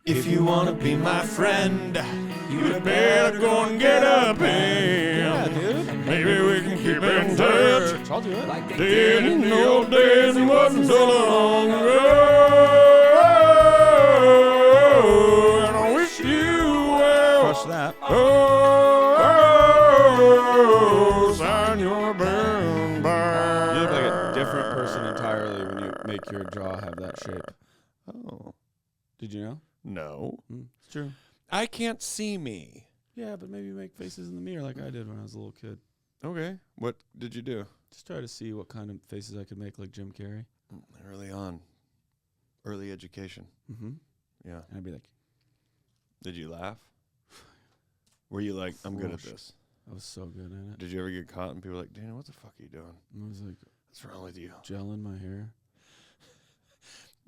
If you want to be my friend, you better go and get a pen. Yeah, dude. Maybe we can keep in touch. I'll do it. Dead in the old days, it wasn't so long ago. And I wish you well. Crush that. Oh, sign your pen back. You look like a different person entirely when you make your jaw have that shape. Oh. Did you know? No. It's true. I can't see me. Yeah, but maybe make faces in the mirror like I did when I was a little kid. Okay. What did you do? Just try to see what kind of faces I could make like Jim Carrey. Early on. Early education. Mm-hmm. Yeah. And I'd be like, Did you laugh? Were you like, I'm good at Whoosh. this? I was so good at it. Did you ever get caught and people were like, Daniel, what the fuck are you doing? I was like, What's wrong with you? gel in my hair.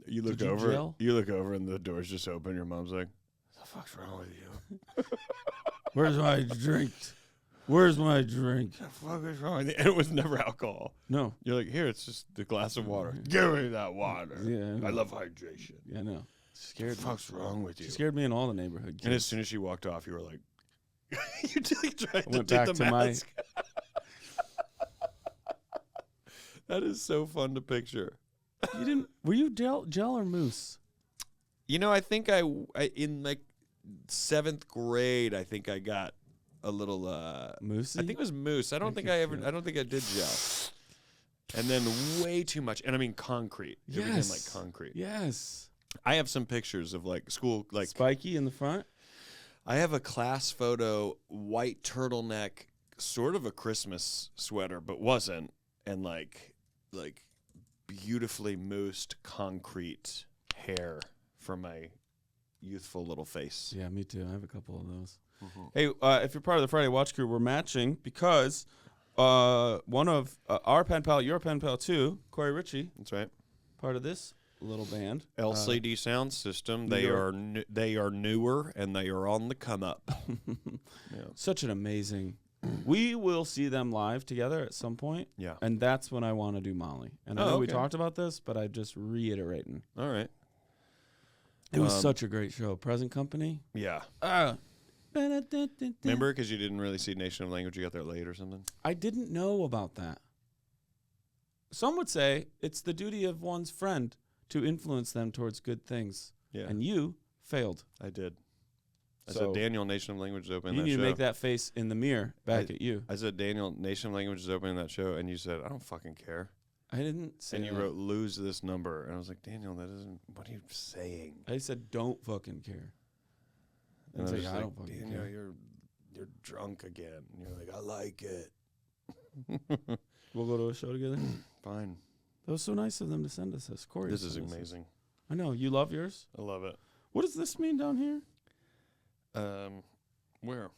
You look Did you over. gel? You look over and the door's just open. Your mom's like, "What the fuck's wrong with you? Where's my drink? Where's my drink? What the fuck is wrong with you?" And it was never alcohol. No. You're like, "Here, it's just the glass of water. Give me that water. Yeah. I love hydration." Yeah, no. Scared What the fuck's wrong with you? She scared me in all the neighborhood kids. And as soon as she walked off, you were like, "You tried to went do back the to my- mask." That is so fun to picture. You didn't? Were you gel or mousse? You know, I think I in like 7th grade, I think I got a little Mousse? I think it was mousse. I don't think I did gel. And then way too much. And I mean concrete. It became like concrete. Yes. I have some pictures of like school, like Spiky in the front. I have a class photo, white turtleneck, sort of a Christmas sweater, but wasn't, and like beautifully moused concrete hair for my youthful little face. Yeah, me too. I have a couple of those. Mm-hmm. Hey, if you're part of the Friday Watch crew, we're matching because one of our pen pal, your pen pal too, Corey Ritchie, That's right. part of this little band. LCD Soundsystem. They are newer and they are on the come up. Yeah. Such an amazing. We will see them live together at some point. Yeah. And that's when I want to do Molly. And I know we okay. talked about this, but I'm just reiterating. All right. It was such a great show. Present Company. Yeah. Remember, because you didn't really see Nation of Language, you got there late or something? I didn't know about that. Some would say it's the duty of one's friend to influence them towards good things. Yeah. And you failed. I did. I So said, Daniel, Nation of Language is opening you that need show. to make that face in the mirror back at you. I said, Daniel, Nation of Language is opening that show. And you said, I don't fucking care. I didn't say And you that. wrote, lose this number. And I was like, Daniel, that isn't, what are you saying? I said, don't fucking care. And It's I was like, just I don't fucking Daniel, care. you're drunk again. And you're like, I like it. We'll go to a show together. Fine. That was so nice of them to send us this. Corey, This is sent us amazing. I know. You love yours? I love it. What does this mean down here? Where?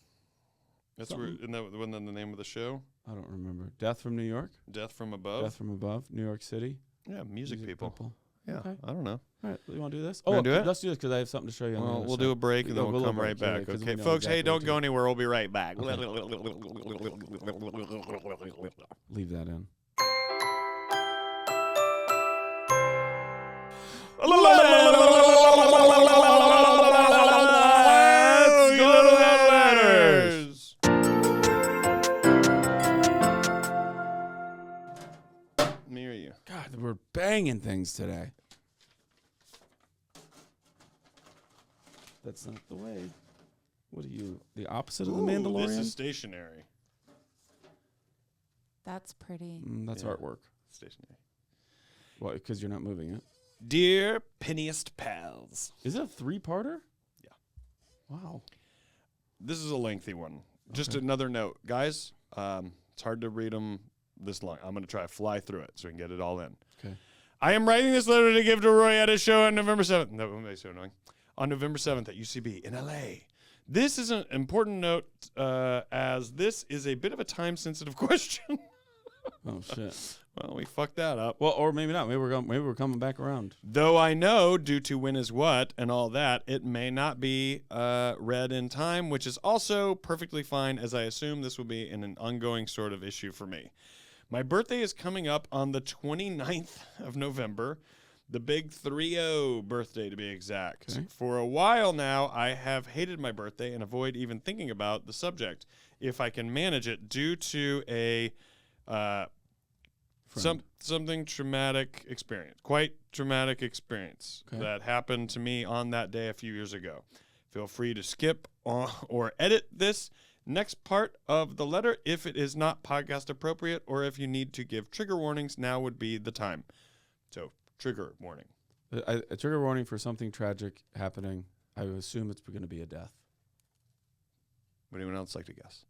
That's Something. where, isn't that the name of the show? I don't remember. Death from New York? Death from Above? Death from Above, New York City. Yeah, music people. Yeah, Okay. I don't know. All right, you want to do this? You wanna do it? Let's do this because I have something to show you. On the Well, other we'll side. do a break and then We'll we'll go come right break, back. yeah, 'cause Okay, we know folks, hey, exactly what don't go to anywhere. We'll be right back. Leave that in. Let's go to the letters. Me or you? God, we're banging things today. That's not the way. What are you? The opposite of the Mandalorian? This is stationary. That's pretty. That's Yeah. artwork. Stationary. Well, because you're not moving it. Dear Pennies pals. Is it a 3-parter? Yeah. Wow. This is a lengthy one. Just another note. Guys, it's hard to read them this long. I'm going to try to fly through it so we can get it all in. Okay. I am writing this letter to give to Rory at his show on November 7th. No, that makes so annoying. On November 7th at UCB in LA. This is an important note as this is a bit of a time-sensitive question. Oh shit. Well, we fucked that up. Well, or maybe not. Maybe we're coming back around. Though I know, due to when is what and all that, it may not be read in time, which is also perfectly fine, as I assume this will be in an ongoing sort of issue for me. My birthday is coming up on the 29th of November, The big 3-0 birthday, to be exact. Okay. For a while now, I have hated my birthday and avoid even thinking about the subject if I can manage it due to a something traumatic experience, quite traumatic experience that happened to me on that day a few years ago. Feel free to skip or edit this next part of the letter if it is not podcast appropriate, or if you need to give trigger warnings, now would be the time. So, trigger warning. A trigger warning for something tragic happening. I would assume it's going to be a death. Would anyone else like to guess?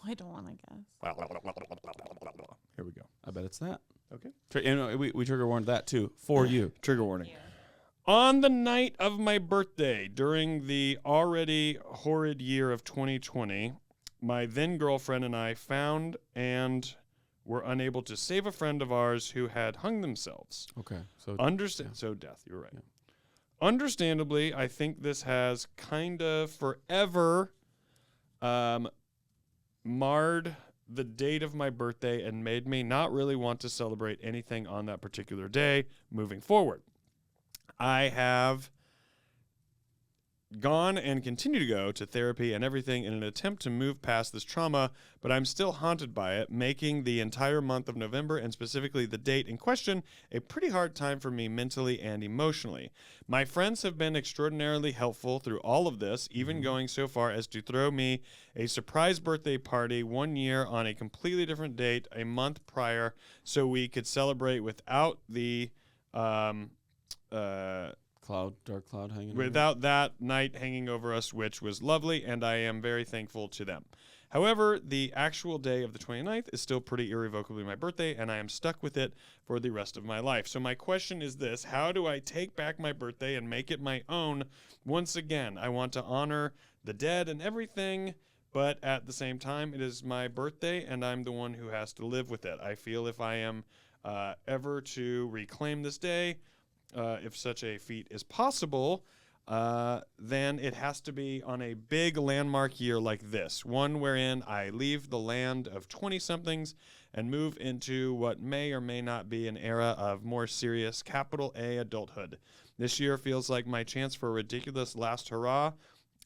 I don't want to guess. Here we go. I bet it's that. Okay. We trigger warned that too for you. Trigger warning. On the night of my birthday, during the already horrid year of 2020, my then girlfriend and I found and were unable to save a friend of ours who had hung themselves. Okay. So So death, you're right. Yeah. Understandably, I think this has kind of forever marred the date of my birthday and made me not really want to celebrate anything on that particular day moving forward. I have gone and continue to go to therapy and everything in an attempt to move past this trauma, but I'm still haunted by it, making the entire month of November, and specifically the date in question, a pretty hard time for me mentally and emotionally. My friends have been extraordinarily helpful through all of this, even going so far as to throw me a surprise birthday party one year on a completely different date a month prior so we could celebrate without the dark cloud hanging over. without that night hanging over us, which was lovely, and I am very thankful to them. However, the actual day of the 29th is still pretty irrevocably my birthday, and I am stuck with it for the rest of my life. So my question is this: how do I take back my birthday and make it my own once again? I want to honor the dead and everything, but at the same time, it is my birthday, and I'm the one who has to live with it. I feel if I am ever to reclaim this day, if such a feat is possible, then it has to be on a big landmark year like this, one wherein I leave the land of 20-somethings and move into what may or may not be an era of more serious capital A adulthood. This year feels like my chance for a ridiculous last hurrah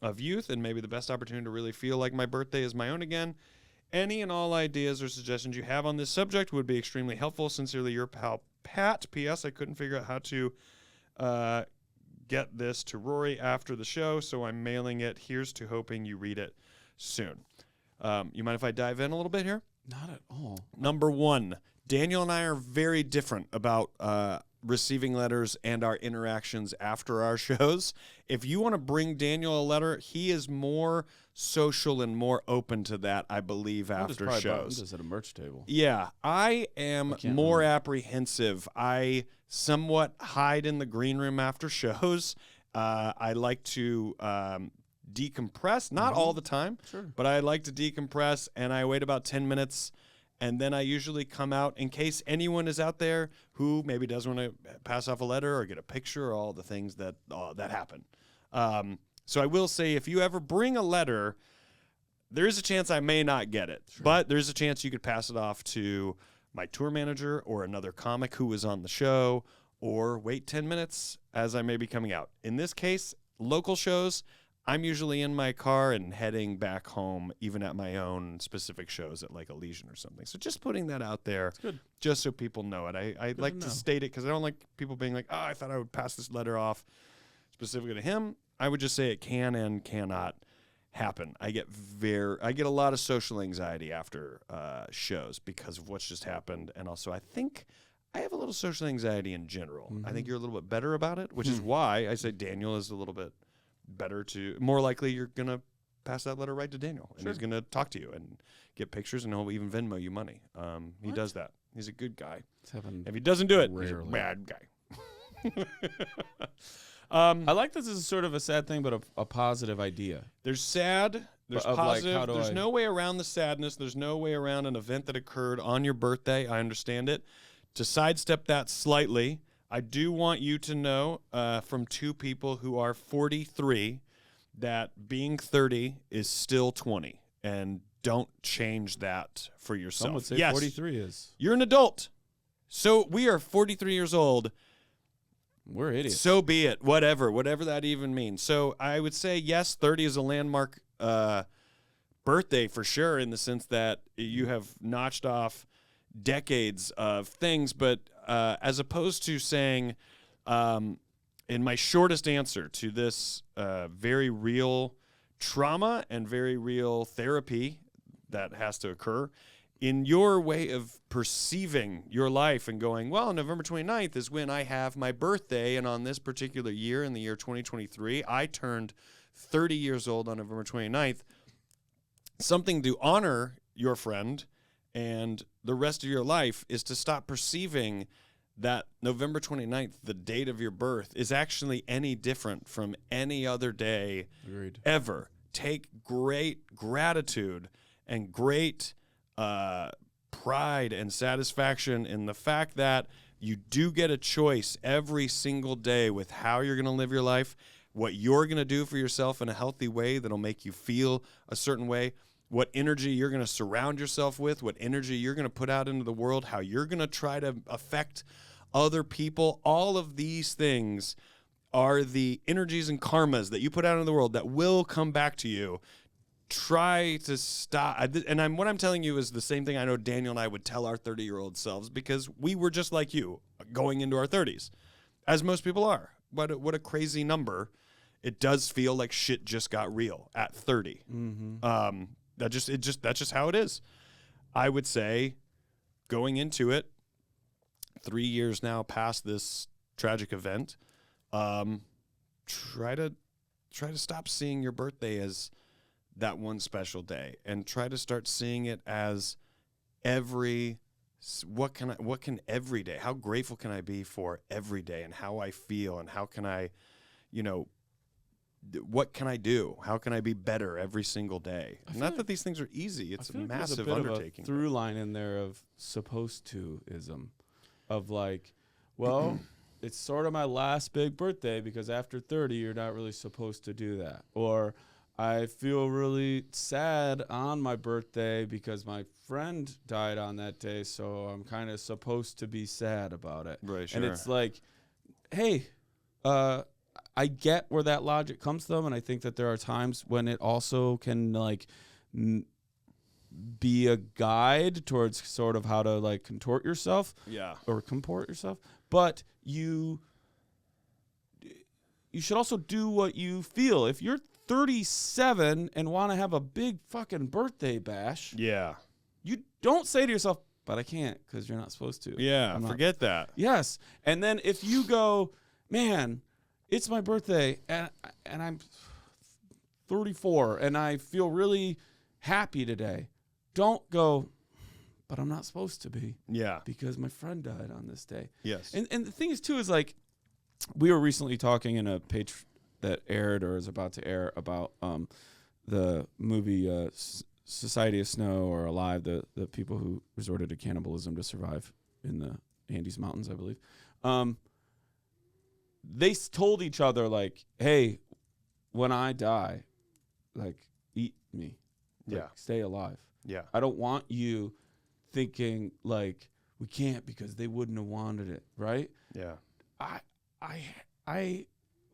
of youth, and maybe the best opportunity to really feel like my birthday is my own again. Any and all ideas or suggestions you have on this subject would be extremely helpful. Sincerely, your pal Pat. P.S. I couldn't figure out how to get this to Rory after the show, so I'm mailing it. Here's to hoping you read it soon. You mind if I dive in a little bit here? Not at all. Number one, Daniel and I are very different about receiving letters and our interactions after our shows. If you want to bring Daniel a letter, he is more social and more open to that, I believe, after shows. I'm just at a merch table. Yeah, I am more apprehensive. I somewhat hide in the green room after shows. I like to decompress, not all the time, but I like to decompress, and I wait about 10 minutes. And then I usually come out in case anyone is out there who maybe doesn't want to pass off a letter or get a picture or all the things that happen. So I will say, if you ever bring a letter, there is a chance I may not get it. Sure. But there's a chance you could pass it off to my tour manager or another comic who was on the show, or wait 10 minutes as I may be coming out. In this case, local shows, I'm usually in my car and heading back home, even at my own specific shows at like a Legion or something. So just putting that out there, just so people know it. I like to state it because I don't like people being like, oh, I thought I would pass this letter off specifically to him. I would just say it can and cannot happen. I get a lot of social anxiety after shows because of what's just happened. And also I think I have a little social anxiety in general. Mm-hmm. I think you're a little bit better about it, which is why I say Daniel is a little bit more likely you're going to pass that letter right to Daniel, and he's going to talk to you and get pictures, and he'll even Venmo you money. He does that. He's a good guy. If he doesn't do it, he's a bad guy. I like this as sort of a sad thing, but a positive idea. There's sad, there's positive. There's no way around the sadness. There's no way around an event that occurred on your birthday. I understand it. To sidestep that slightly, I do want you to know from two people who are 43 that being 30 is still 20, and don't change that for yourself. Some would say 43 is. You're an adult. So we are 43 years old. We're idiots. So be it. Whatever that even means. So I would say, yes, 30 is a landmark birthday for sure, in the sense that you have notched off decades of things. But as opposed to saying, in my shortest answer to this very real trauma and very real therapy that has to occur, in your way of perceiving your life and going, well, November 29th is when I have my birthday, and on this particular year, in the year 2023, I turned 30 years old on November 29th. Something to honor your friend and the rest of your life is to stop perceiving that November 29th, the date of your birth, is actually any different from any other day ever. Take great gratitude and great pride and satisfaction in the fact that you do get a choice every single day with how you're going to live your life, what you're going to do for yourself in a healthy way that'll make you feel a certain way, what energy you're going to surround yourself with, what energy you're going to put out into the world, how you're going to try to affect other people. All of these things are the energies and karmas that you put out into the world that will come back to you. Try to stop. And what I'm telling you is the same thing I know Daniel and I would tell our 30-year-old selves, because we were just like you going into our 30s, as most people are. What a crazy number. It does feel like shit just got real at 30. Mm-hmm. That's just how it is. I would say, going into it, 3 years now past this tragic event, try to stop seeing your birthday as that one special day, and try to start seeing it as what can every day, how grateful can I be for every day, and how I feel, and how can I, what can I do? How can I be better every single day? Not that these things are easy. It's a massive undertaking. Of a through line in there of supposed to-ism, of like, well, it's sort of my last big birthday because after 30, you're not really supposed to do that. Or I feel really sad on my birthday because my friend died on that day, so I'm kind of supposed to be sad about it. Right, sure. And it's like, hey, I get where that logic comes from, and I think that there are times when it also can like be a guide towards sort of how to like contort yourself, or comport yourself. But you should also do what you feel. If you're 37 and want to have a big fucking birthday bash, you don't say to yourself, but I can't, because you're not supposed to. Forget that. Yes. And then if you go, man, it's my birthday and I'm 34 and I feel really happy today, don't go, but I'm not supposed to be. Because my friend died on this day. Yes. And the thing is too is like, we were recently talking in a page that aired or is about to air about the movie Society of Snow or Alive, the people who resorted to cannibalism to survive in the Andes Mountains, I believe. They told each other, like, hey, when I die, like, eat me. Like, stay alive. I don't want you thinking, like, we can't because they wouldn't have wanted it, right?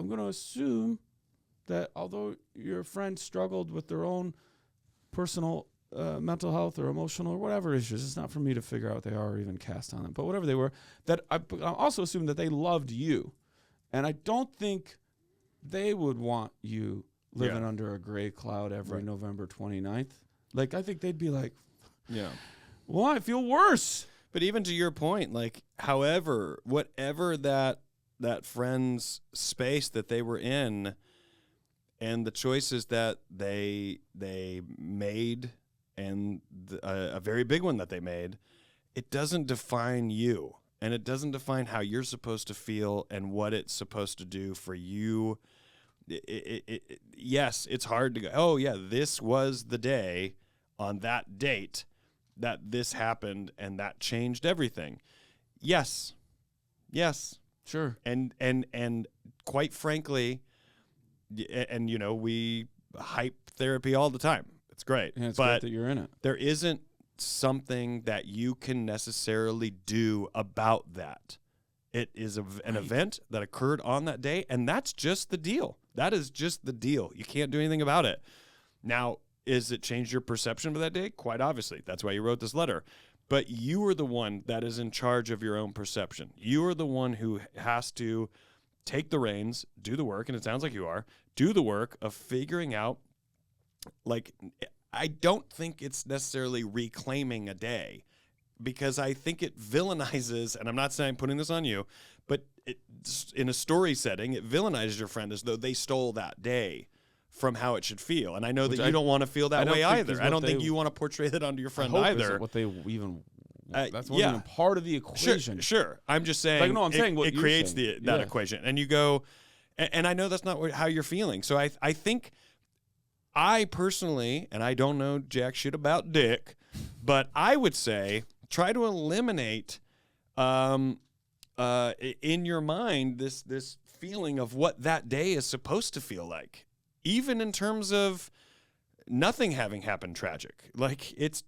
I'm going to assume that although your friend struggled with their own personal mental health or emotional or whatever issues, it's not for me to figure out what they are or even cast on them, but whatever they were, that I also assume that they loved you. And I don't think they would want you living under a gray cloud every November 29th. Like, I think they'd be like, well, I feel worse. But even to your point, like, however, whatever that friend's space that they were in and the choices that they made, and a very big one that they made, it doesn't define you. And it doesn't define how you're supposed to feel and what it's supposed to do for you. Yes, it's hard to go, oh, yeah, this was the day on that date that this happened and that changed everything. Yes. Sure. And quite frankly, and, we hype therapy all the time. It's great. And it's great that you're in it. There isn't something that you can necessarily do about that. It is an event that occurred on that day, and that's just the deal. That is just the deal. You can't do anything about it. Now, is it changed your perception of that day? Quite obviously. That's why you wrote this letter. But you are the one that is in charge of your own perception. You are the one who has to take the reins, do the work, and it sounds like you are, do the work of figuring out, like, I don't think it's necessarily reclaiming a day, because I think it villainizes, and I'm not saying I'm putting this on you, but in a story setting, it villainizes your friend as though they stole that day from how it should feel. And I know that you don't want to feel that way either. I don't think you want to portray that onto your friend either. What they even that's not even part of the equation. Sure. I'm just saying, like, no, I'm saying what it you're creates saying. that equation. And you go, and I know that's not how you're feeling. So I think I personally, and I don't know jack shit about dick, but I would say try to eliminate in your mind this feeling of what that day is supposed to feel like, even in terms of nothing having happened tragic. Like, it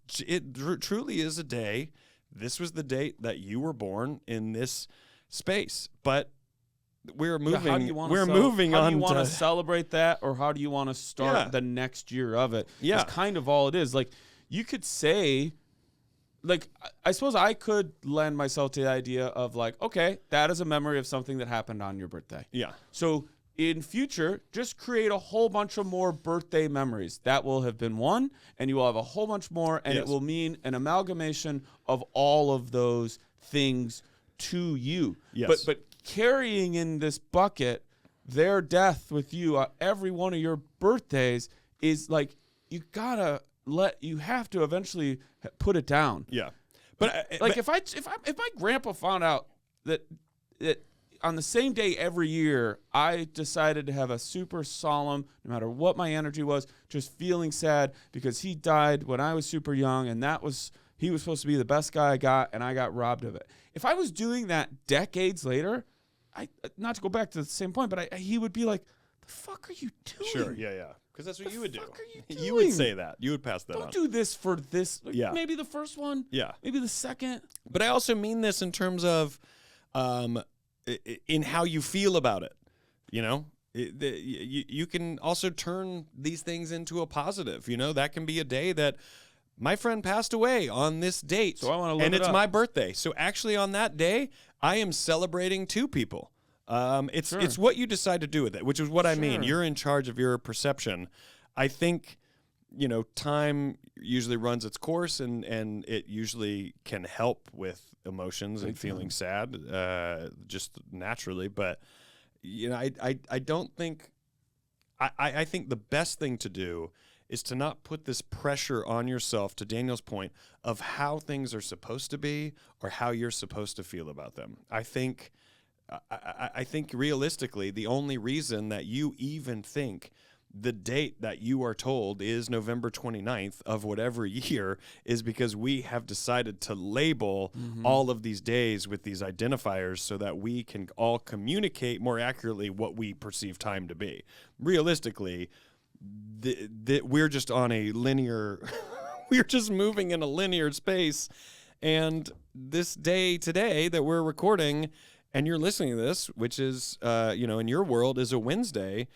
truly is a day. This was the date that you were born in this space, but we're moving. How do you want to celebrate that, or how do you want to start the next year of it? Yeah, it's kind of all it is. Like, you could say, like, I suppose I could lend myself to the idea of, like, okay, that is a memory of something that happened on your birthday. Yeah. So in future, just create a whole bunch of more birthday memories. That will have been one, and you will have a whole bunch more, and it will mean an amalgamation of all of those things to you. Yes. But carrying in this bucket their death with you every one of your birthdays is like, you have to eventually put it down. Yeah. But if my grandpa found out that on the same day every year, I decided to have a super solemn, no matter what my energy was, just feeling sad because he died when I was super young, and he was supposed to be the best guy I got, and I got robbed of it. If I was doing that decades later, not to go back to the same point, but he would be like, "The fuck are you doing?" Sure, yeah. Because that's what you would do. What are you doing? You would say that. You would pass that on. Don't do this for this. Yeah. Maybe the first one. Yeah. Maybe the second. But I also mean this in terms of in how you feel about it. You know, you can also turn these things into a positive. You know, that can be a day that my friend passed away on this date, so I want to live and it it's up. my birthday. So actually, on that day, I am celebrating two people. It's what you decide to do with it, which is what I mean. You're in charge of your perception. I think, you know, time usually runs its course, and it usually can help with emotions and feeling sad, just naturally. But, you know, I don't think I think the best thing to do is to not put this pressure on yourself, to Daniel's point, of how things are supposed to be or how you're supposed to feel about them. I think realistically, the only reason that you even think the date that you are told is November 29th of whatever year is because we have decided to label all of these days with these identifiers so that we can all communicate more accurately what we perceive time to be. Realistically, we're just on a linear, we're just moving in a linear space. And this day today that we're recording and you're listening to this, which is, you know, in your world is a Wednesday,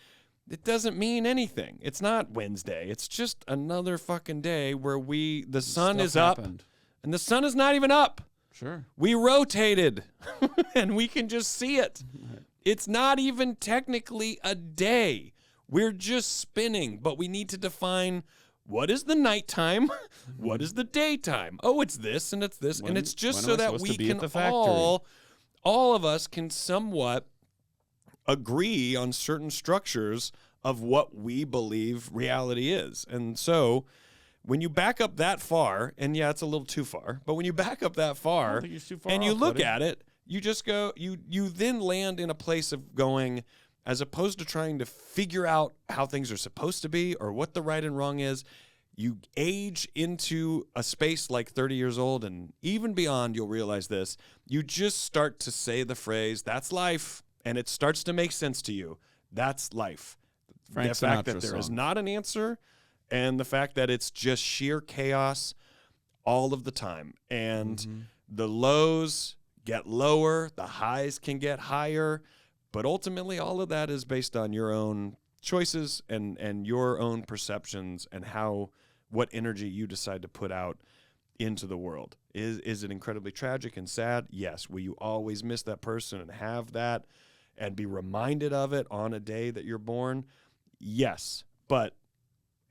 it doesn't mean anything. It's not Wednesday. It's just another fucking day where the sun is up and the sun is not even up. Sure. We rotated and we can just see it. It's not even technically a day. We're just spinning, but we need to define what is the nighttime, what is the daytime. Oh, it's this and it's this. And it's just so that we can all of us can somewhat agree on certain structures of what we believe reality is. And so when you back up that far, and yeah, it's a little too far, but when you back up that far and you look at it, you just go, you then land in a place of going, as opposed to trying to figure out how things are supposed to be or what the right and wrong is, you age into a space like 30 years old and even beyond, you'll realize this. You just start to say the phrase, that's life, and it starts to make sense to you. That's life. The fact that there is not an answer and the fact that it's just sheer chaos all of the time. And the lows get lower, the highs can get higher, but ultimately all of that is based on your own choices and your own perceptions and what energy you decide to put out into the world. Is it incredibly tragic and sad? Yes. Will you always miss that person and have that and be reminded of it on a day that you're born? Yes. But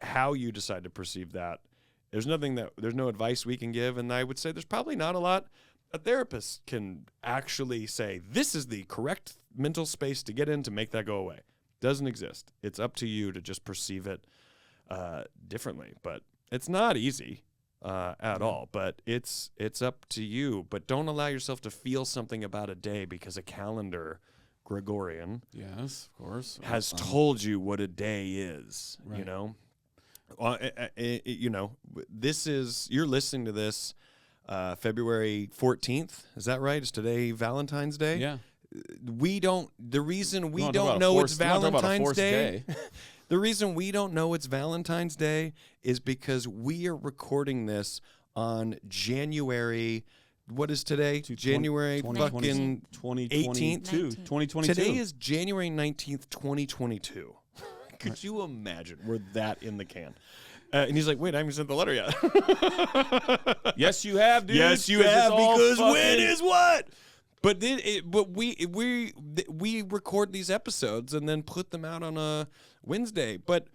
how you decide to perceive that, there's no advice we can give, and I would say there's probably not a lot a therapist can actually say, this is the correct mental space to get in to make that go away. Doesn't exist. It's up to you to just perceive it differently. But it's not easy at all. But it's up to you. But don't allow yourself to feel something about a day because a calendar, Gregorian, yes, of course, has told you what a day is. Right. You know, you're listening to this February 14th. Is that right? Is today Valentine's Day? Yeah. The reason we don't know it's Valentine's Day, the reason we don't know it's Valentine's Day is because we are recording this on January, what is today? January fucking 18th? 2022. Today is January 19th, 2022. Could you imagine? We're that in the can. And he's like, wait, I haven't sent the letter yet. Yes, you have, dude. Yes, you have, because when is what? But we record these episodes and then put them out on a Wednesday. But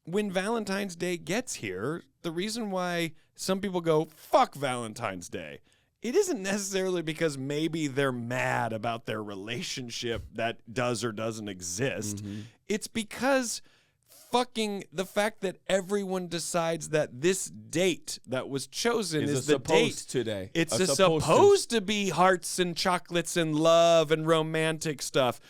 when Valentine's Day gets here, the reason why some people go, fuck Valentine's Day, it isn't necessarily because maybe they're mad about their relationship that does or doesn't exist. Mm-hmm. It's because fucking the fact that everyone decides that this date that was chosen is the date today. It's supposed to be hearts and chocolates and love and romantic stuff.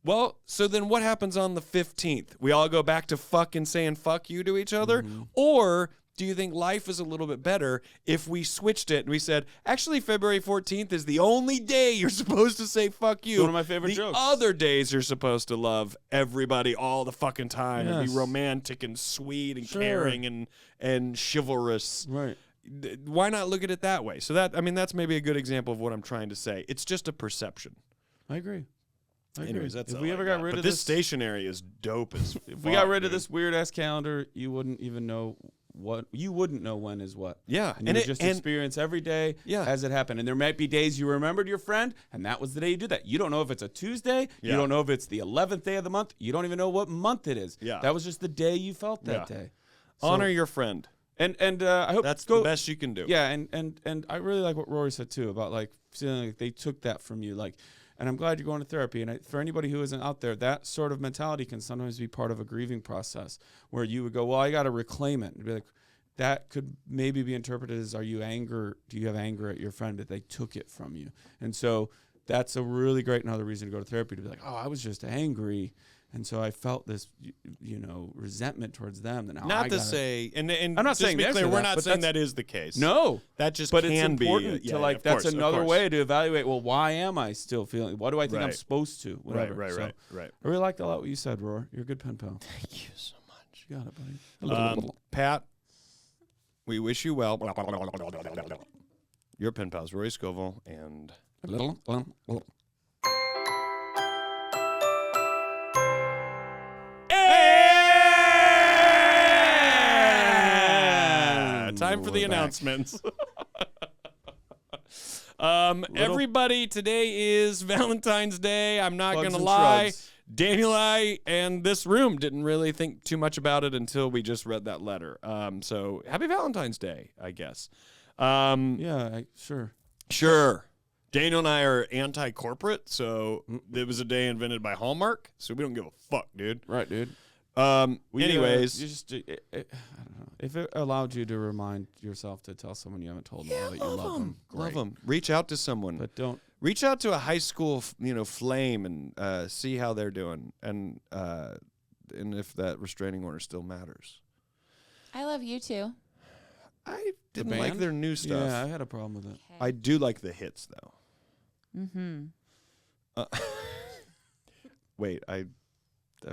Well, so then what happens on the 15th? We all go back to fucking saying fuck you to each other? Mm-hmm. Or do you think life is a little bit better if we switched it and we said, actually, February 14th is the only day you're supposed to say fuck you. It's one of my favorite jokes. The other days you're supposed to love everybody all the fucking time and be romantic and sweet and caring and chivalrous. Right. Why not look at it that way? So that's maybe a good example of what I'm trying to say. It's just a perception. I agree. Anyways, that's if we ever got rid of this stationery is dope as fuck. If we got rid of this weird ass calendar, you wouldn't even know when is what. Yeah. And you would just experience every day as it happened. And there might be days you remembered your friend, and that was the day you did that. You don't know if it's a Tuesday. You don't know if it's the 11th day of the month. You don't even know what month it is. Yeah. That was just the day you felt that day. So, honor your friend. And I hope that's the best you can do. Yeah, and I really like what Rory said too about like feeling like they took that from you, like. And I'm glad you're going to therapy. And for anybody who isn't out there, that sort of mentality can sometimes be part of a grieving process where you would go, well, I got to reclaim it. And be like, that could maybe be interpreted as, do you have anger at your friend that they took it from you? And so that's a really great another reason to go to therapy, to be like, oh, I was just angry. And so I felt this, resentment towards them. That not to say, and I'm not saying clear, we're not saying that is the case. No, that just but can it's important be. To like. That's another way to evaluate. Well, why am I still feeling? What do I think I'm supposed to? Whatever. Right. I really liked a lot what you said, Rory. You're a good pen pal. Thank you so much. You got it, buddy. Pat, we wish you well. Your pen pals, Rory Scovel and. Time for the announcements. Everybody, today is Valentine's Day. I'm not going to lie. Shrugs. Daniel, I, and this room didn't really think too much about it until we just read that letter. So happy Valentine's Day, I guess. Sure. Sure. Daniel and I are anti-corporate, so it was a day invented by Hallmark, so we don't give a fuck, dude. Right, dude. Anyways, you just, I don't know. If it allowed you to remind yourself to tell someone you haven't told them that you love them, great. Love them. Reach out to someone, but don't reach out to a high school, flame and see how they're doing, and if that restraining order still matters. I love you too. I didn't like their new stuff. Yeah, I had a problem with it. Okay. I do like the hits though. Mm-hmm. Wait, I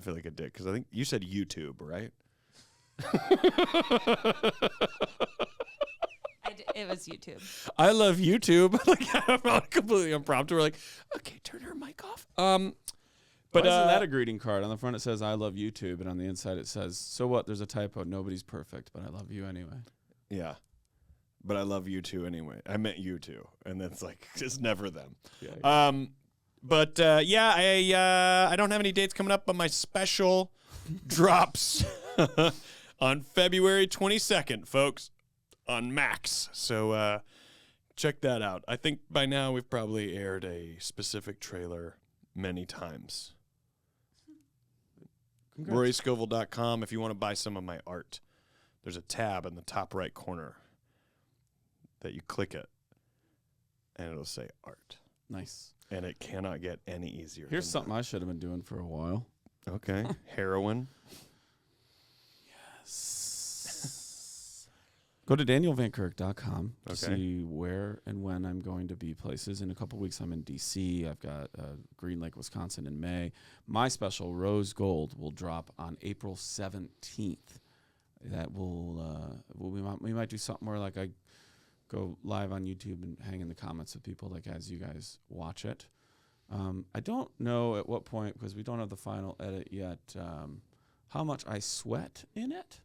feel like a dick because I think you said YouTube, right? It was YouTube. I love YouTube. Like completely impromptu. We're like, okay, turn her mic off. But isn't that a greeting card? On the front it says "I love YouTube," and on the inside it says, "So what? There's a typo. Nobody's perfect, but I love you anyway." Yeah. But I love you too anyway. I meant you too. And it's like, it's never them. Yeah. I don't have any dates coming up, but my special drops on February 22nd, folks, on Max. So check that out. I think by now we've probably aired a specific trailer many times. RoryScovel.com if you want to buy some of my art. There's a tab in the top right corner that you click it, and it'll say art. Nice. And it cannot get any easier. Here's something I should have been doing for a while. Okay. Heroin. Yes. Go to danielvankirk.com to Okay. see where and when I'm going to be places. In a couple weeks, I'm in D.C. I've got Green Lake, Wisconsin in May. My special, Rose Gold, will drop on April 17th. That will we might do something where like I go live on YouTube and hang in the comments with people like as you guys watch it. I don't know at what point, because we don't have the final edit yet, how much I sweat in it.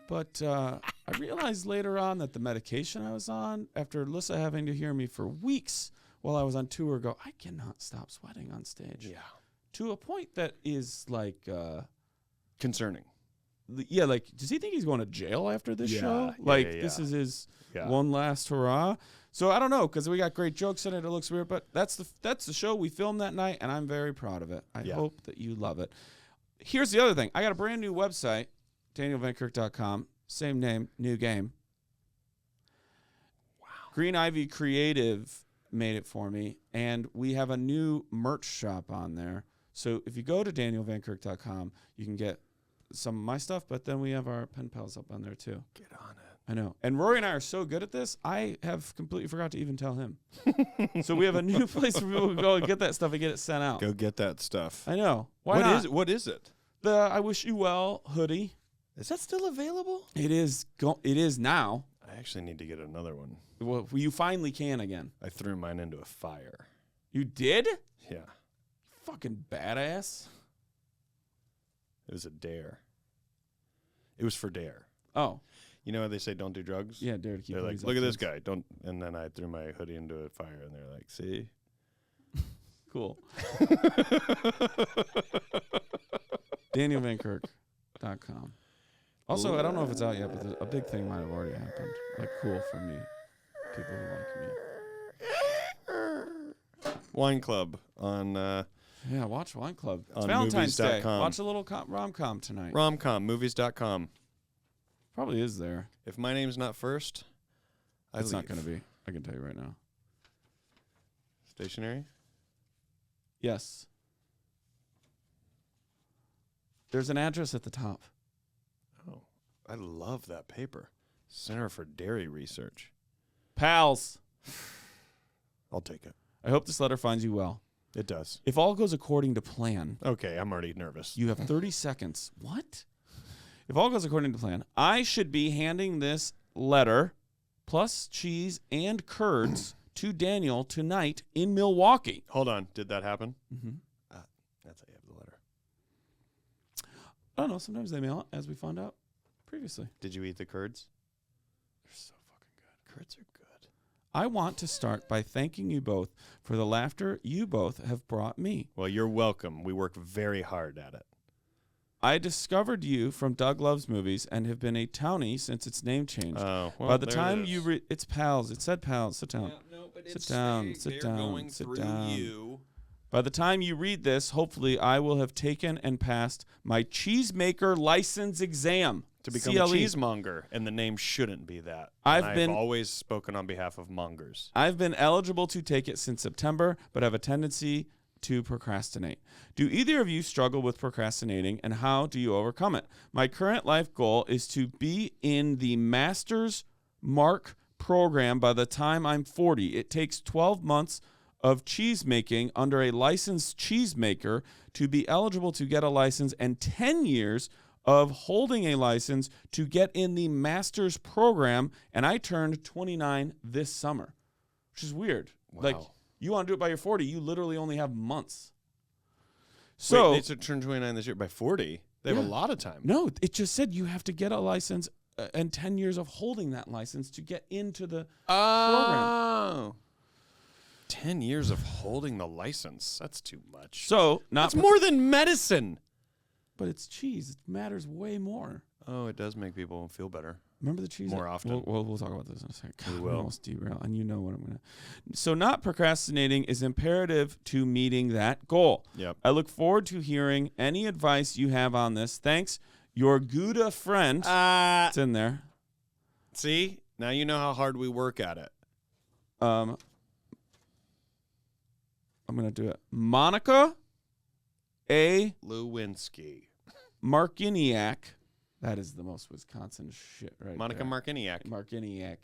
But I realized later on that the medication I was on, after Lissa having to hear me for weeks while I was on tour, go, I cannot stop sweating on stage. Yeah. To a point that is like... Concerning. Yeah, like, does he think he's going to jail after this show? Yeah, Like, yeah. this is his Yeah. one last hurrah? So I don't know, because we got great jokes in it. It looks weird, but that's the show we filmed that night, and I'm very proud of it. I hope that you love it. Here's the other thing. I got a brand new website, danielvankirk.com. Same name, new game. Wow. Green Ivy Creative made it for me, and we have a new merch shop on there. So if you go to danielvankirk.com, you can get some of my stuff, but then we have our pen pals up on there too. Get on it. I know. And Rory and I are so good at this, I have completely forgot to even tell him. So we have a new place where people can go and get that stuff and get it sent out. Go get that stuff. I know. Why not? What is it? The I Wish You Well hoodie. Is that still available? It is now. I actually need to get another one. Well, you finally can again. I threw mine into a fire. You did? Yeah. Fucking badass. It was a dare. It was for dare. Oh. You know how they say don't do drugs? Yeah, dare to keep They're like, hoodies look up at this kids." guy. Don't. And then I threw my hoodie into a fire, and they're like, see? Cool. DanielVanKirk.com. Also, I don't know if it's out yet, but a big thing might have already happened. Like, cool for me. People who like me. Wine Club on Yeah, watch Wine Club. It's On Valentine's Day. movies.com. Watch a little rom-com tonight. romcom, movies.com. Probably is there. If my name's not first, It's not leave. going to be. I can tell you right now. Stationary? Yes. There's an address at the top. Oh, I love that paper. Center for Dairy Research. Pals, I'll take it. I hope this letter finds you well. It does. If all goes according to plan, Okay, I'm already nervous. you have 30 seconds. What? If all goes according to plan, I should be handing this letter plus cheese and curds to Daniel tonight in Milwaukee. Hold on. Did that happen? Mm-hmm. That's how you have the letter. I don't know. Sometimes they mail it, as we found out previously. Did you eat the curds? They're so fucking good. Curds are good. I want to start by thanking you both for the laughter you both have brought me. Well, you're welcome. We worked very hard at it. I discovered you from Doug Loves Movies and have been a townie since its name changed. Oh, well, By the there time it you is. read, it's pals. It said pals. Sit down. no, but Sit down, sit they're down, going sit through down. you. By the time you read this, hopefully I will have taken and passed my cheesemaker license exam. To become CLE. a cheesemonger, and the name shouldn't be that. I've And been- always spoken on behalf of mongers. I've been eligible to take it since September, but have a tendency to procrastinate. Do either of you struggle with procrastinating, and how do you overcome it? My current life goal is to be in the Master's Mark program by the time I'm 40. It takes 12 months of cheese making under a licensed cheesemaker to be eligible to get a license, and 10 years of holding a license to get in the master's program, and I turned 29 this summer, which is weird. Wow. Like, you want to do it by your 40, you literally only have months. So Wait, they turned 29 this year by 40. They have a lot of time. No, it just said you have to get a license and 10 years of holding that license to get into the program. 10 years of holding the license. That's too much. So, That's more than medicine. But it's cheese. It matters way more. Oh, it does make people feel better. Remember the cheese? More often. We'll talk about this in a second. We God, will. Almost derail, and you know what I'm going to. So not procrastinating is imperative to meeting that goal. Yep. I look forward to hearing any advice you have on this. Thanks, your Gouda friend. It's in there. See? Now you know how hard we work at it. I'm going to do it. Monica A. Lewinsky. Markiniak. That is the most Wisconsin shit right Monica there. Markiniak. Markiniak.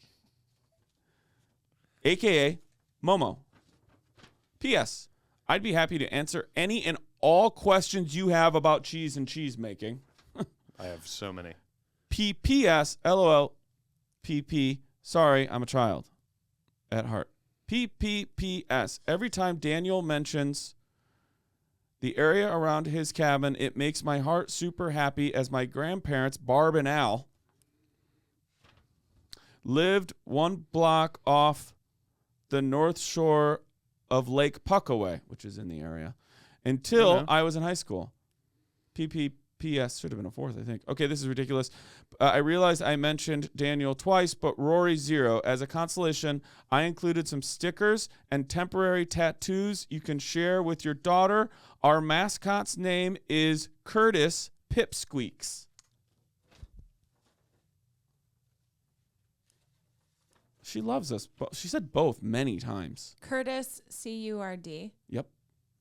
A.K.A. Momo. P.S. I'd be happy to answer any and all questions you have about cheese and cheese making. I have so many. P.P.S. LOL. P.P. Sorry, I'm a child. At heart. P.P.P.S. Every time Daniel mentions the area around his cabin, it makes my heart super happy as my grandparents, Barb and Al, lived 1 block off the north shore of Lake Puckaway, which is in the area, until I was in high school. PPPS should have been a 4th, I think. Okay, this is ridiculous. I realized I mentioned Daniel twice, but Rory 0. As a consolation, I included some stickers and temporary tattoos you can share with your daughter. Our mascot's name is Curtis Pipsqueaks. She loves us. She said both many times. Curtis, C-U-R-D. Yep.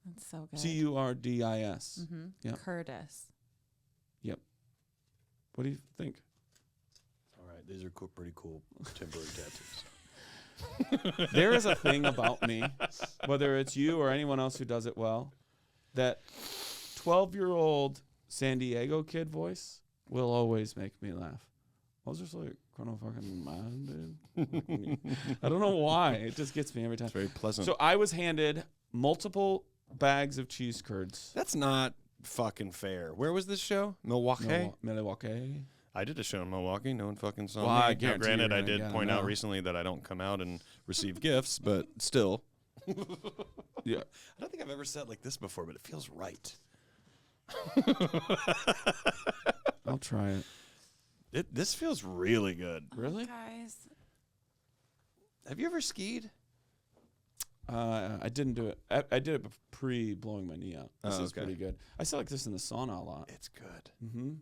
That's so good. Curdis. Mm-hmm. Yep. Curtis. Yep. What do you think? All right. These are pretty cool temporary tattoos. There is a thing about me, whether it's you or anyone else who does it well, that 12-year-old San Diego kid voice will always make me laugh. I was just like, kind of fucking mad, dude. I don't know why. It just gets me every time. It's very pleasant. So I was handed multiple bags of cheese curds. That's not fucking fair. Where was this show? Milwaukee? Milwaukee. I did a show in Milwaukee. No one fucking saw Well, I me. Now, guarantee granted, you're I gonna did get point them out now. recently that I don't come out and receive gifts, but still. Yeah. I don't think I've ever said it like this before, but it feels right. I'll try it. This feels really good. Really? Guys. Have you ever skied? I didn't do it. I did it pre-blowing my knee out. This Oh, is okay. pretty good. I still like this in the sauna a lot. It's good. Mm-hmm.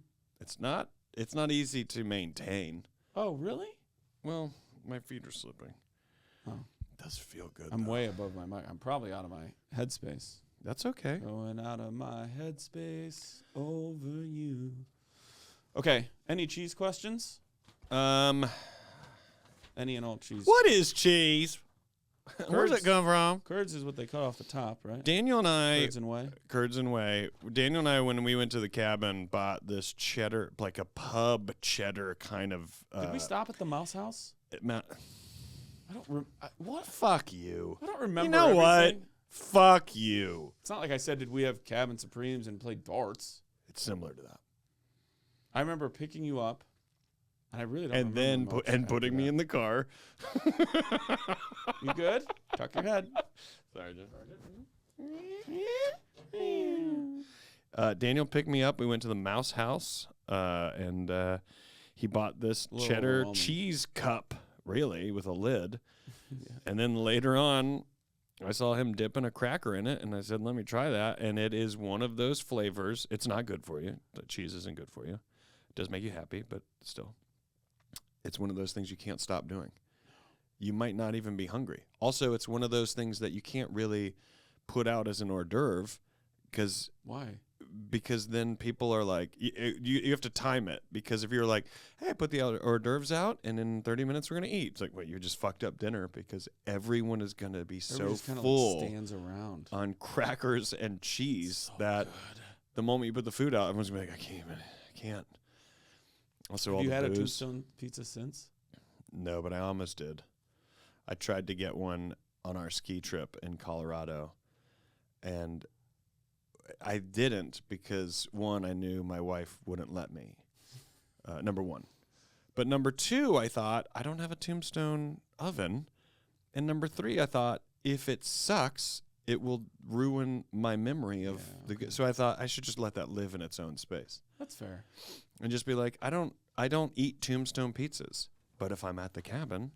It's not easy to maintain. Oh, really? Well, my feet are slipping. Oh. It does feel good. I'm though. way above my mic. I'm probably out of my headspace. That's okay. Going out of my headspace over you. Okay. Any cheese questions? Any and all cheese. What is cheese? Where's it come from? Curds is what they cut off the top, right? Daniel and I, Curds and whey. Curds and Whey. Daniel and I, when we went to the cabin, bought this cheddar, like a pub cheddar kind of. Did we stop at the Mouse House? I don't. What? Fuck you. I don't remember. You know everything. what? Fuck you. It's not like I said, did we have Cabin Supremes and play darts? It's similar to that. I remember picking you up, and I really don't. And then remember much putting me in the car. You good? Tuck your head. Sorry, Daniel picked me up. We went to the Mouse House, and he bought this A little cheddar overwhelming. cheese cup, really, with a lid. Yeah. And then later on, I saw him dipping a cracker in it, and I said, let me try that. And it is one of those flavors. It's not good for you. The cheese isn't good for you. It does make you happy, but still. It's one of those things you can't stop doing. You might not even be hungry. Also, it's one of those things that you can't really put out as an hors d'oeuvre Why? because then people are like, you have to time it. Because if you're like, hey, put the hors d'oeuvres out, and in 30 minutes we're going to eat. It's like, wait, you just fucked up dinner because everyone is going to be so Everybody just kinda, full like, stands around. on crackers and cheese So that good. the moment you put the food out, everyone's going to be like, I can't. Also, Have all you the had a booze. Tombstone pizza since? No, but I almost did. I tried to get one on our ski trip in Colorado, and I didn't because, one, I knew my wife wouldn't let me, number one. But number two, I thought, I don't have a Tombstone oven. And number three, I thought, if it sucks, it will ruin my memory of So I thought I should just let that live in its own space. That's fair. And just be like, I don't eat Tombstone pizzas. But if I'm at the cabin,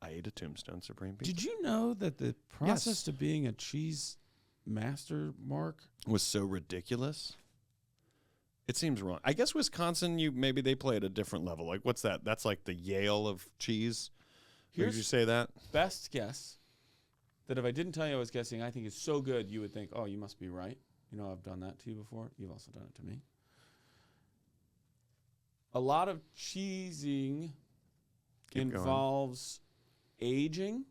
I eat a Tombstone Supreme pizza. Did you know that the process to being a cheese master, Mark, was so ridiculous? It seems wrong. I guess Wisconsin, maybe they play at a different level. Like, what's that? That's like the Yale of cheese. Did you say that? Best guess that if I didn't tell you I was guessing, I think is so good you would think, oh, you must be right. You know, I've done that to you before. You've also done it to me. A lot of cheesing involves aging.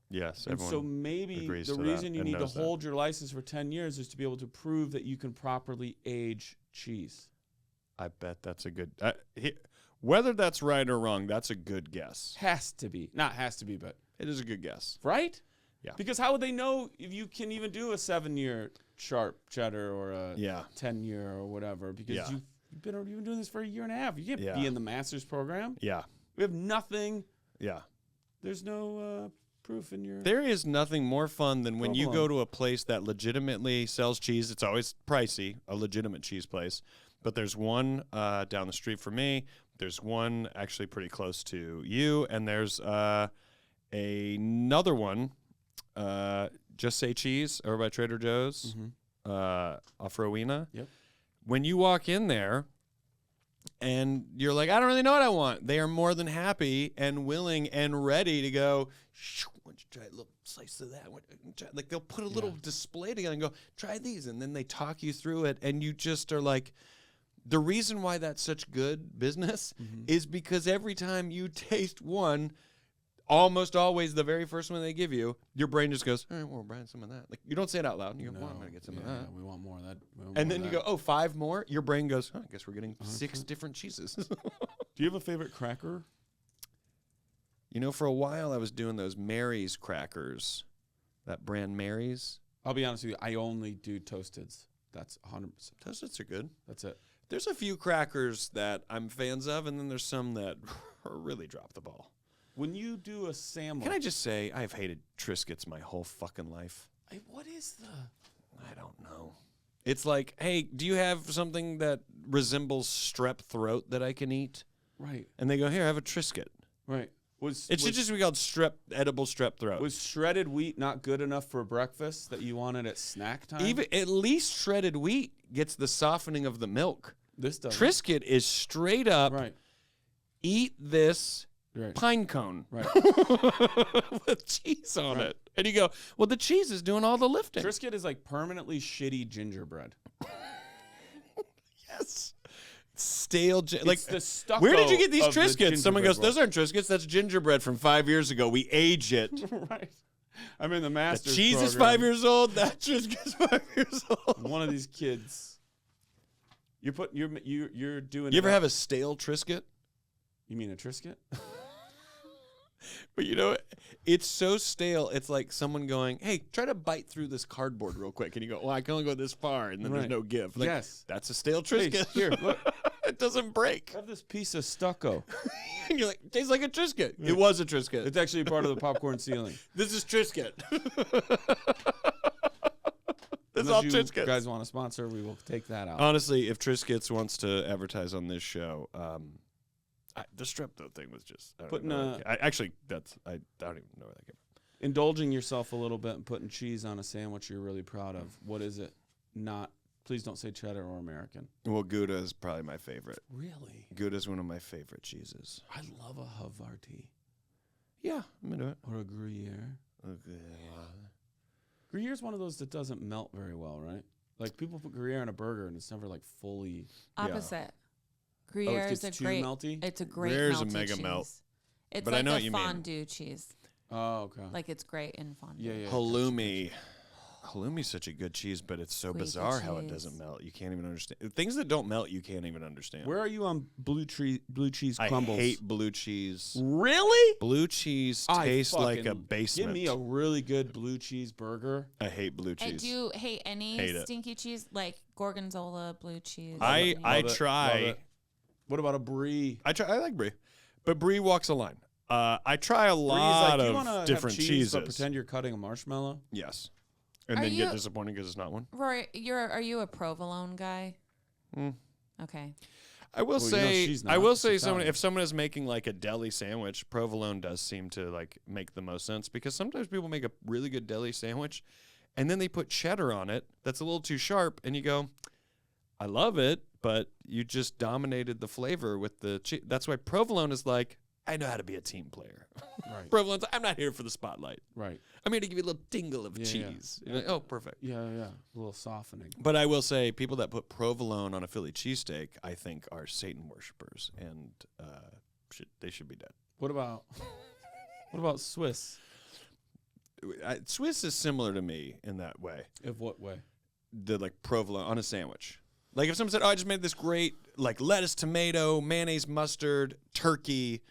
Yes, And so maybe agrees the to reason that you and need to knows that. hold your license for 10 years is to be able to prove that you can properly age cheese. I bet that's a good... whether that's right or wrong, that's a good guess. Has to be. Not has to be, but... It is a good guess. Right? Yeah. Because how would they know if you can even do a 7-year sharp cheddar or a 10-year or whatever? Because you've been doing this for a year and a half. You can't be in the master's program. Yeah. We have nothing. Yeah. There's no proof in your... There is nothing more fun than when you Provolone. go to a place that legitimately sells cheese. It's always pricey, a legitimate cheese place. But there's one down the street from me. There's one actually pretty close to you. And there's another one, Just Say Cheese, over by Trader Joe's, off Rowena. Yep. When you walk in there and you're like, I don't really know what I want, they are more than happy and willing and ready to go, why don't you try a little slice of that? Like, they'll put a little display together and go, try these. And then they talk you through it. And you just are like, the reason why that's such good business is because every time you taste one, almost always the very first one they give you, your brain just goes, all right, well, we're buying some of that. Like, you don't say it out loud. And you go, well, I'm going to get some of that. We want more of that. And then you go, oh, 5 more? Your brain goes, I guess we're getting 6 different cheeses. Do you have a favorite cracker? You know, for a while I was doing those Mary's crackers, that brand Mary's. I'll be honest with you. I only do Toasteds. That's 100%. Toasteds are good. That's it. There's a few crackers that I'm fans of, and then there's some that really drop the ball. When you do a sandwich... Can I just say, I've hated Triscuits my whole fucking life. What is the... I don't know. It's like, hey, do you have something that resembles strep throat that I can eat? Right. And they go, here, have a Triscuit. Right. It should just be called edible strep throat. Was shredded wheat not good enough for breakfast that you wanted at snack time? Even at least shredded wheat gets the softening of the milk. This does. Triscuit is straight up, eat this pine cone with cheese on it. And you go, well, the cheese is doing all the lifting. Triscuit is like permanently shitty gingerbread. Yes. Stale, like the stucco. Where did you get these of the Triscuits? Someone goes, gingerbread those aren't Triscuits. That's gingerbread from 5 years ago. We age it. Right. I'm in the The master's cheese is program. 5 years old. That Triscuit's 5 years old. One of these kids. You're doing. You ever have a stale Triscuit? You mean a Triscuit? But you know, it's so stale. It's like someone going, hey, try to bite through this cardboard real quick. And you go, well, I can only go this far. And then there's no give. Like, yes. That's a stale Triscuit. Hey, here, look. It doesn't break. Have this piece of stucco. And you're like, tastes like a Triscuit. It was a Triscuit. It's actually part of the popcorn ceiling. This is Triscuit. This is Unless all you Triscuits. guys want to sponsor, we will take that out. Honestly, if Triscuits wants to advertise on this show, the strep throat thing was just I don't even know I don't even know where that came from. Indulging yourself a little bit and putting cheese on a sandwich you're really proud of. What is it? Please don't say cheddar or American. Well, Gouda is probably my favorite. Really? Gouda is one of my favorite cheeses. I love a Havarti. Yeah, I'm into it. Or a Gruyere. Okay. Gruyere is one of those that doesn't melt very well, right? Like people put Gruyere in a burger and it's never like fully. Opposite. Gruyere is gets a too great. melty? It's a great Gruyere is a melty mega cheese. melt. It's But I like know a what you mean. fondue cheese. Oh, okay. Like it's great in fondue. Yeah. Halloumi. Halloumi's such a good cheese, but it's so Squeeze the bizarre how it cheese. doesn't melt. You can't even understand. Things that don't melt, you can't even understand. Where are you on blue cheese I crumbles? hate blue cheese. Really? Blue cheese tastes like a basement. Give me a really good blue cheese burger. I hate blue cheese. And do you hate any Hate it. stinky cheese like gorgonzola, blue cheese? I Love it, try. love it. What about a brie? I like brie, but brie walks a line. I try a Brie's lot like, you wanna of different have cheese, cheeses. but pretend you're cutting a marshmallow. Yes, and Are then you- get disappointed because it's not one. Rory, are you a provolone guy? Mm. Okay. I will Well, you know say, she's I not. will She's say, Italian. if someone is making like a deli sandwich, provolone does seem to like make the most sense because sometimes people make a really good deli sandwich, and then they put cheddar on it that's a little too sharp, and you go, I love it, but you just dominated the flavor with the cheese. That's why provolone is like, I know how to be a team player. Right. Provolone's, I'm not here for the spotlight. Right. I'm here to give you a little tingle of Yeah, cheese. yeah. You're like, oh, perfect. Yeah. A little softening. But I will say, people that put provolone on a Philly cheesesteak, I think, are Satan worshipers, and they should be dead. What about Swiss? Swiss is similar to me in that way. In what way? The like provolone on a sandwich. Like if someone said, "Oh, I just made this great like lettuce, tomato, mayonnaise, mustard, turkey.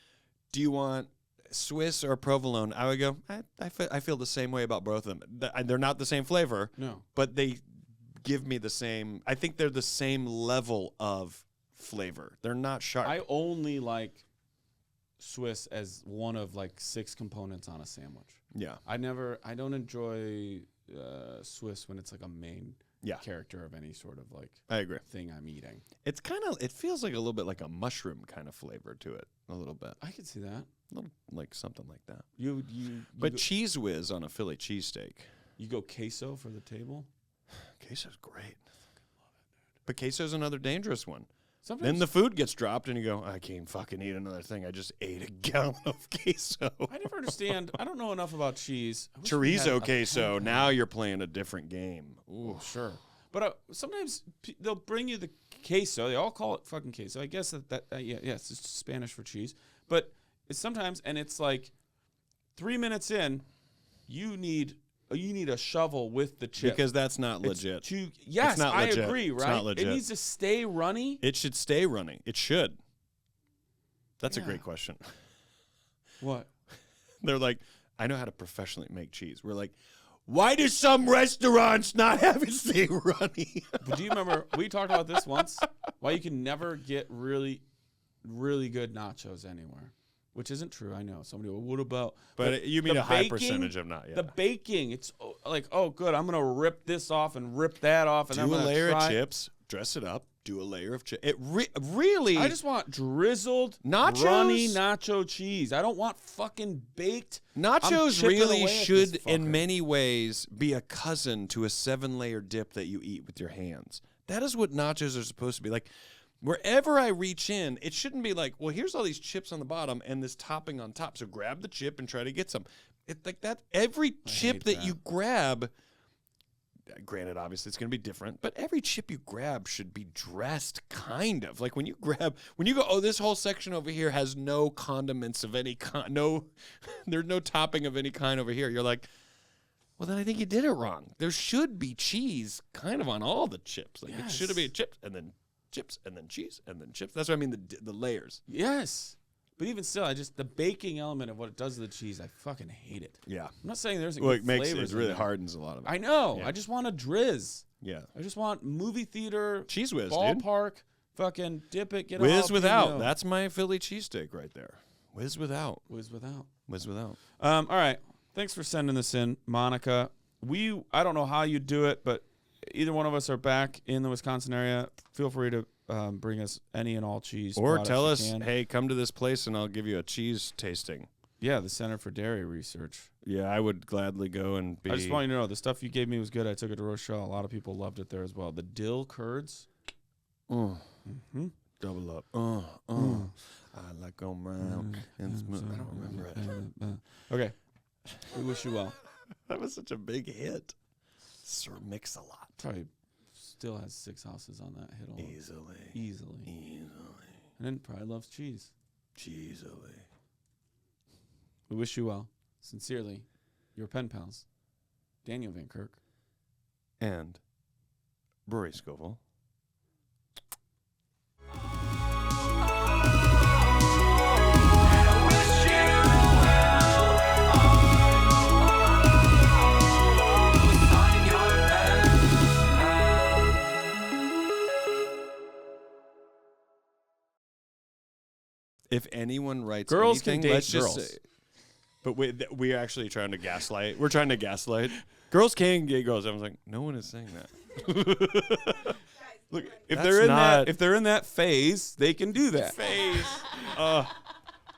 Do you want Swiss or provolone?" I would go, I feel the same way about both of them. They're not the same flavor, No. but they give me the same. I think they're the same level of flavor. They're not sharp. I only like Swiss as one of like 6 components on a sandwich. Yeah. I don't enjoy Swiss when it's like a main character of any sort of like I agree. thing I'm eating. It feels like a little bit like a mushroom kind of flavor to it, a little bit. I could see that. A little, like something like that. You But go, Cheese Whiz on a Philly cheesesteak. you go queso for the table. Queso's great. But queso's another dangerous one. Sometimes Then the food gets dropped and you go, I can't fucking eat another thing. I just ate a gallon of queso. I never understand. I don't know enough about cheese. I wish we had Chorizo a queso. pen. Now you're playing a different game. Ooh. Oh, sure. But sometimes they'll bring you the queso. They all call it fucking queso. I guess it's just Spanish for cheese. But it's sometimes, and it's like 3 minutes in, you need a shovel with the chip. Because that's not It's legit. yes, It's not I legit. agree, It's right? not legit. It needs to stay runny. It should stay running. It should. That's a Yeah. great question. What? They're like, I know how to professionally make cheese. We're like, why do some restaurants not have it stay runny? But do you remember, we talked about this once, why you can never get really, really good nachos anywhere. Which isn't true, I know. Somebody will, what about... But you mean the a high baking- percentage of not yet. The baking, it's like, oh, good, I'm going to rip this off and rip that off. And Do I'm a gonna layer try. of chips, dress it up, do a layer of chips. It really... I just want drizzled, Nachos? runny nacho cheese. I don't want fucking baked. I'm Nachos chipping really away at should, this in fucker. many ways, be a cousin to a 7-layer dip that you eat with your hands. That is what nachos are supposed to be. Like, wherever I reach in, it shouldn't be like, well, here's all these chips on the bottom and this topping on top. So grab the chip and try to get some. It's like that. Every chip hate that that. you grab, granted, obviously it's going to be different, but every chip you grab should be dressed kind of. Like when you go, oh, this whole section over here has no condiments of any kind, there's no topping of any kind over here. You're like, well, then I think you did it wrong. There should be cheese kind of on all the chips. Like it should have been chips and then chips and then cheese and then chips. That's what I mean, the layers. Yes. But even still, the baking element of what it does to the cheese, I fucking hate it. Yeah. I'm not saying there isn't Well, good it makes flavors it in really there. hardens a lot of it. I know. Yeah. I just want a drizz. Yeah. I just want movie theater, Cheese whiz, dude. ballpark, fucking dip it, get a Whiz jalapeno. without. That's my Philly cheesesteak right there. Whiz without. Whiz without. Whiz without. All right. Thanks for sending this in, Monica. I don't know how you do it, but either one of us are back in the Wisconsin area. Feel free to bring us any and all cheese. Or products tell you us, can. hey, come to this place and I'll give you a cheese tasting. Yeah, the Center for Dairy Research. Yeah, I would gladly go and be. I just want you to know the stuff you gave me was good. I took it to Rochelle. A lot of people loved it there as well. The dill curds. Mm-hmm. Double up. I like them round and smooth. I don't remember it. Okay. We wish you well. That was such a big hit. Sir Mix-a-Lot. Probably still has 6 houses on that hit alone. Easily. And then probably loves cheese. Cheesily. We wish you well. Sincerely, your pen pals, Daniel Van Kirk and Rory Scovel. If anyone writes Girls anything, can date let's just girls. say. But we're actually trying to gaslight. We're trying to gaslight. Girls can date girls. I was like, no one is saying that. Look, if That's they're in not- that phase, they can do that. Phase.